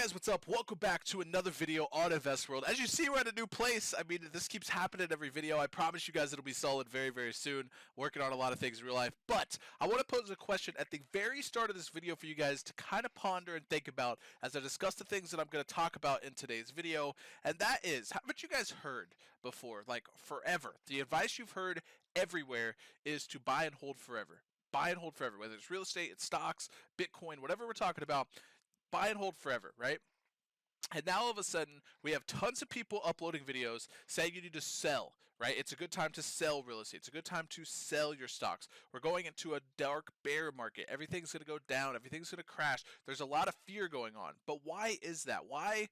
guys, what's up? Welcome back to another video on Invest World. As you see, we're at a new place. I mean, this keeps happening in every video. I promise you guys it'll be solid very, very soon. Working on a lot of things in real life. But I want to pose a question at the very start of this video for you guys to kind of ponder and think about as I discuss the things that I'm going to talk about in today's video. And that is, haven't you guys heard before, like forever, the advice you've heard everywhere is to buy and hold forever. Buy and hold forever, whether it's real estate, it's stocks, Bitcoin, whatever we're talking about. Buy and hold forever, right? And now all of a sudden, we have tons of people uploading videos saying you need to sell, right? It's a good time to sell real estate. It's a good time to sell your stocks. We're going into a dark bear market. Everything's going to go down. Everything's going to crash. There's a lot of fear going on. But why is that? Why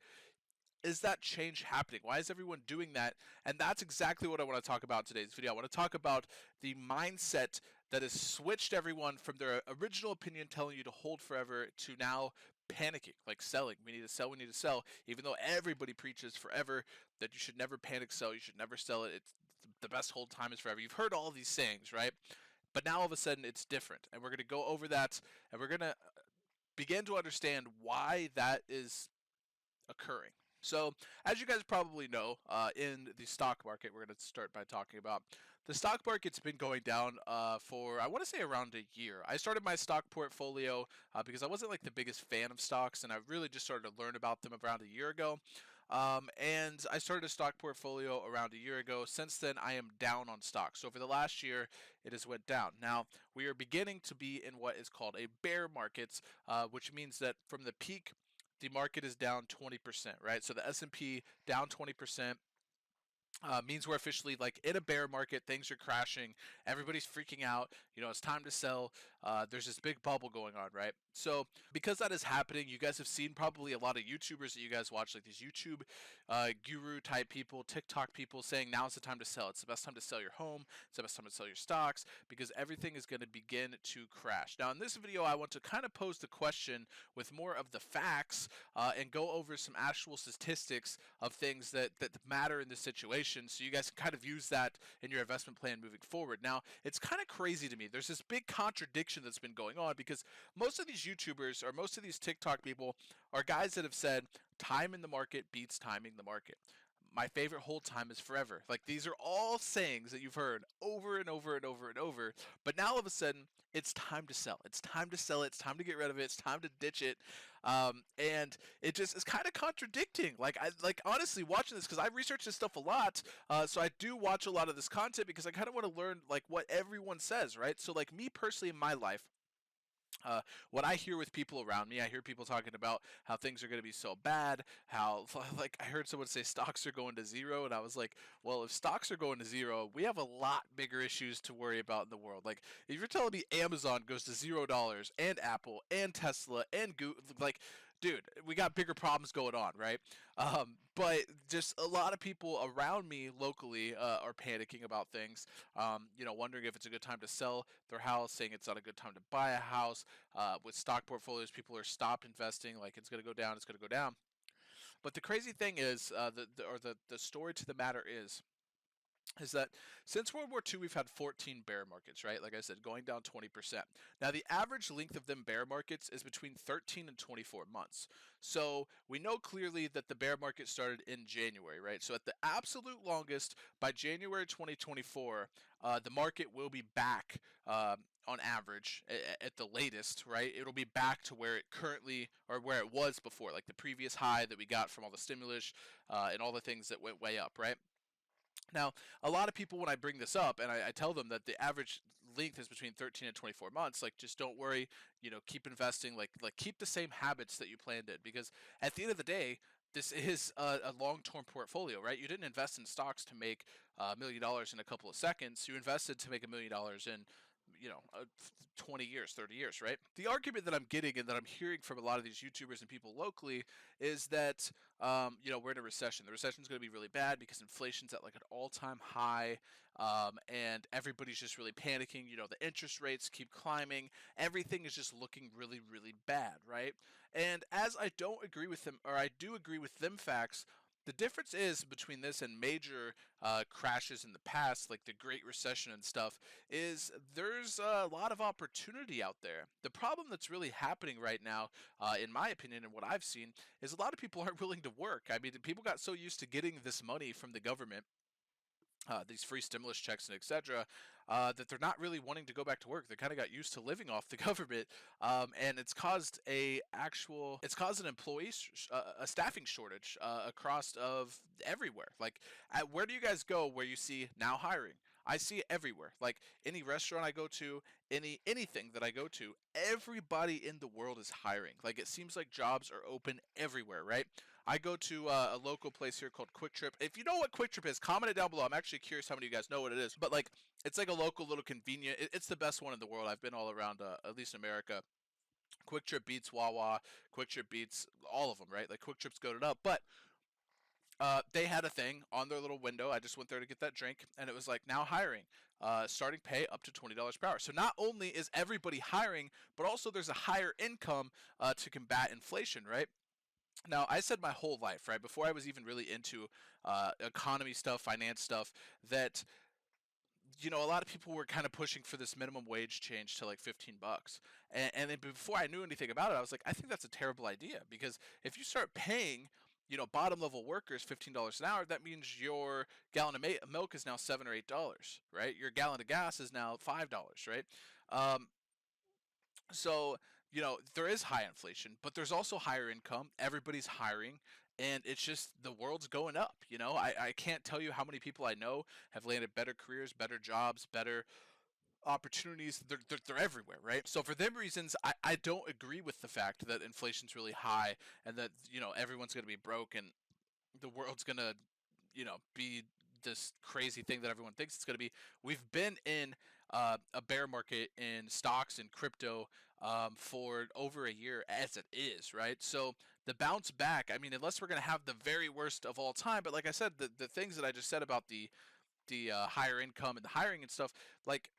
is that change happening? Why is everyone doing that? And that's exactly what I want to talk about in today's video. I want to talk about the mindset that has switched everyone from their original opinion telling you to hold forever to now panicking, like selling. We need to sell, we need to sell, even though everybody preaches forever that you should never panic sell, you should never sell it. It's the best hold time is forever. You've heard all these sayings, right? But now all of a sudden it's different. And we're going to go over that and we're going to begin to understand why that is occurring. So, as you guys probably know, in the stock market, we're going to start by talking about the stock market's been going down for, I want to say, around a year. I started my stock portfolio because I wasn't like the biggest fan of stocks, and I really just started to learn about them around a year ago. And I started a stock portfolio around a year ago. Since then, I am down on stocks. So, over the last year, it has went down. Now, we are beginning to be in what is called a bear market, which means that from the peak, the market is down 20%, right? So the S&P down 20%. Means we're officially like in a bear market. Things are crashing. Everybody's freaking out. You know, it's time to sell. There's this big bubble going on, right? So because that is happening, you guys have seen probably a lot of YouTubers that you guys watch, like these YouTube guru type people, TikTok people saying now's the time to sell. It's the best time to sell your home. It's the best time to sell your stocks because everything is going to begin to crash. Now in this video, I want to kind of pose the question with more of the facts and go over some actual statistics of things that matter in this situation, so you guys can kind of use that in your investment plan moving forward. Now, it's kind of crazy to me. There's this big contradiction that's been going on because most of these YouTubers or most of these TikTok people are guys that have said time in the market beats timing the market. My favorite hold time is forever. Like, these are all sayings that you've heard over and over and over and over. But now all of a sudden, it's time to sell. It's time to sell it. It's time to get rid of it. It's time to ditch it. And it just is kind of contradicting. Like, I honestly watching this because I research this stuff a lot. So I do watch a lot of this content because I kind of want to learn like what everyone says, right? So like me personally in my life, what I hear with people around me, I hear people talking about how things are going to be so bad, how, like, I heard someone say stocks are going to zero, and I was like, well, if stocks are going to zero, we have a lot bigger issues to worry about in the world. Like, if you're telling me Amazon goes to $0, and Apple, and Tesla, and Google, like, dude, we got bigger problems going on, right? But just a lot of people around me locally are panicking about things, you know, wondering if it's a good time to sell their house, saying it's not a good time to buy a house. With stock portfolios, people are stopped investing, like it's going to go down, it's going to go down. But the crazy thing is, the story to the matter is that since World War II, we've had 14 bear markets, right? Like I said, going down 20%. Now, the average length of them bear markets is between 13 and 24 months. So we know clearly that the bear market started in January, right? So at the absolute longest, by January 2024, the market will be back on average at the latest, right? It'll be back to where it currently, or where it was before, like the previous high that we got from all the stimulus and all the things that went way up, right? Now, a lot of people, when I bring this up and I tell them that the average length is between 13 and 24 months, like, just don't worry, you know, keep investing, like keep the same habits that you planned in, because at the end of the day, this is a long-term portfolio, right? You didn't invest in stocks to make $1 million in a couple of seconds. You invested to make $1 million in, you know, 20 years, 30 years, right? The argument that I'm getting and that I'm hearing from a lot of these YouTubers and people locally is that, you know, we're in a recession. The recession is going to be really bad because inflation's at like an all-time high, and everybody's just really panicking. You know, the interest rates keep climbing. Everything is just looking really, really bad, right? And as I don't agree with them, or I do agree with them facts, The difference is between this and major crashes in the past, like the Great Recession and stuff, is there's a lot of opportunity out there. The problem that's really happening right now, in my opinion, and what I've seen, is a lot of people aren't willing to work. I mean, people got so used to getting this money from the government, these free stimulus checks and etc., that they're not really wanting to go back to work. They kind of got used to living off the government, and it's caused an a staffing shortage across of everywhere. Like, where do you guys go where you see now hiring? I see it everywhere. Like any restaurant I go to, anything that I go to, everybody in the world is hiring. Like it seems like jobs are open everywhere, right? I go to a local place here called Quick Trip. If you know what Quick Trip is, comment it down below. I'm actually curious how many of you guys know what it is. But like, it's like a local little convenient. It's the best one in the world. I've been all around, at least America. Quick Trip beats Wawa. Quick Trip beats all of them, right? Like Quick Trip's goaded up. But they had a thing on their little window. I just went there to get that drink, and it was like now hiring. Starting pay up to $20 per hour. So not only is everybody hiring, but also there's a higher income to combat inflation, right? Now, I said my whole life, right, before I was even really into economy stuff, finance stuff, that a lot of people were kind of pushing for this minimum wage change to like 15 bucks. And then before I knew anything about it, I was like, I think that's a terrible idea because if you start paying, bottom level workers $15 an hour, that means your gallon of milk is now $7 or $8, right? Your gallon of gas is now $5, right? Um, so, there is high inflation, but there's also higher income. Everybody's hiring, and it's just the world's going up. I can't tell you how many people I know have landed better careers, better jobs, better opportunities. They're everywhere, right? So for them reasons, I don't agree with the fact that inflation's really high and that, everyone's going to be broke and the world's going to, be this crazy thing that everyone thinks it's going to be. We've been in a bear market in stocks and crypto for over a year as it is, right? So the bounce back, I mean, unless we're going to have the very worst of all time, but like I said, the things that I just said about the higher income and the hiring and stuff, like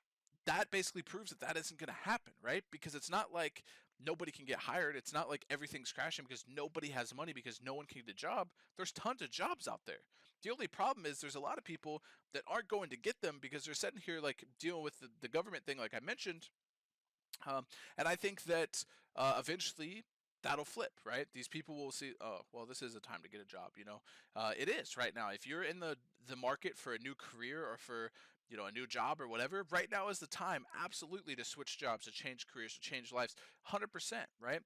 that basically proves that that isn't going to happen, right? Because it's not like nobody can get hired. It's not like everything's crashing because nobody has money because no one can get a job. There's tons of jobs out there. The only problem is there's a lot of people that aren't going to get them because they're sitting here like dealing with the government thing, like I mentioned. And I think that eventually that'll flip, right? These people will see, oh, well, this is a time to get a job, it is right now. If you're in the market for a new career or for, a new job or whatever, right now is the time absolutely to switch jobs, to change careers, to change lives, 100%, right?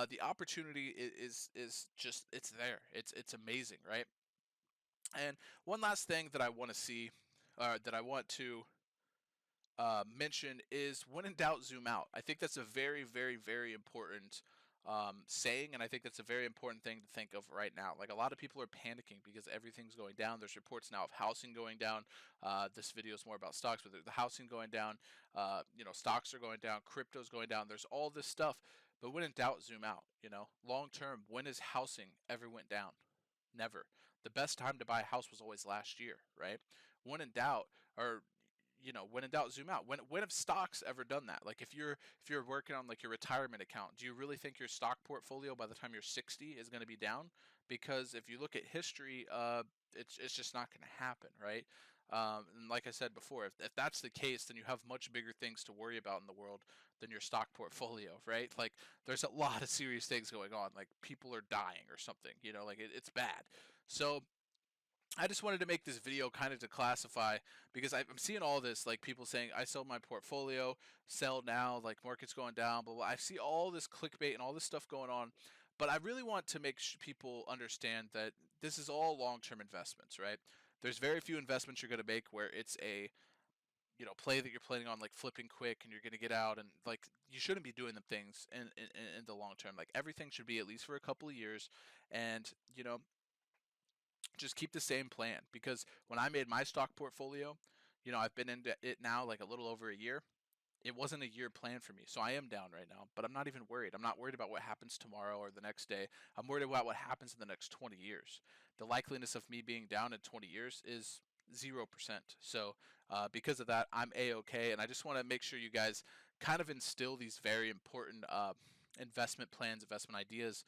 The opportunity is just, it's there. It's amazing, right? And one last thing that I want to see, that I want to mention is when in doubt, zoom out. I think that's a very, very, very important saying, and I think that's a very important thing to think of right now. Like a lot of people are panicking because everything's going down. There's reports now of housing going down. This video is more about stocks, but the housing going down. Stocks are going down, crypto's going down. There's all this stuff, but when in doubt, zoom out. Long term, when has housing ever went down? Never. The best time to buy a house was always last year, right? When in doubt, or when in doubt, zoom out. When have stocks ever done that? Like if you're working on like your retirement account, do you really think your stock portfolio by the time you're 60 is going to be down? Because if you look at history, it's just not going to happen, right? And like I said before, if that's the case, then you have much bigger things to worry about in the world than your stock portfolio, right? Like there's a lot of serious things going on, like people are dying or something, like it's bad. So I just wanted to make this video kind of to classify because I'm seeing all this, like people saying, I sold my portfolio, sell now, like market's going down, blah, blah. I see all this clickbait and all this stuff going on. But I really want to make people understand that this is all long-term investments, right? There's very few investments you're going to make where it's a, play that you're planning on like flipping quick and you're going to get out and like you shouldn't be doing the things in the long term. Like everything should be at least for a couple of years and, just keep the same plan because when I made my stock portfolio, I've been into it now like a little over a year. It wasn't a year plan for me. So I am down right now, but I'm not even worried. I'm not worried about what happens tomorrow or the next day. I'm worried about what happens in the next 20 years. The likeliness of me being down in 20 years is 0%. So because of that, I'm A-okay. And I just want to make sure you guys kind of instill these very important investment plans, investment ideas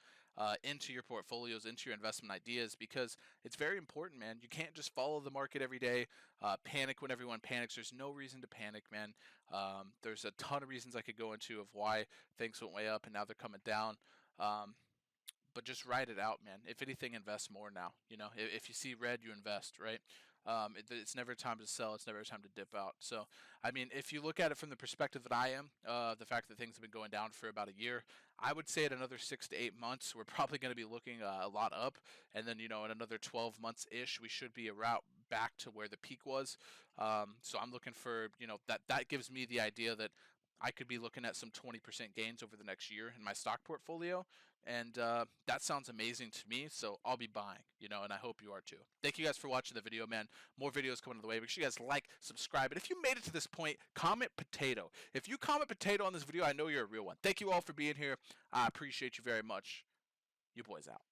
into your portfolios, into your investment ideas, because it's very important, man. You can't just follow the market every day, panic when everyone panics. There's no reason to panic, man. There's a ton of reasons I could go into of why things went way up and now they're coming down. Um, but just ride it out, man. If anything, invest more now. You know, if you see red, you invest, right? It's never time to sell. It's never time to dip out. So, I mean, if you look at it from the perspective that I am, the fact that things have been going down for about a year, I would say in another 6 to 8 months, we're probably going to be looking a lot up. And then, in another 12 months ish, we should be around back to where the peak was. So I'm looking for, that gives me the idea that I could be looking at some 20% gains over the next year in my stock portfolio. And that sounds amazing to me, so I'll be buying, and I hope you are too. Thank you guys for watching the video, man. More videos coming the way. Make sure you guys like, subscribe, and if you made it to this point, comment potato. If you comment potato on this video, I know you're a real one. Thank you all for being here. I appreciate you very much. You boys out.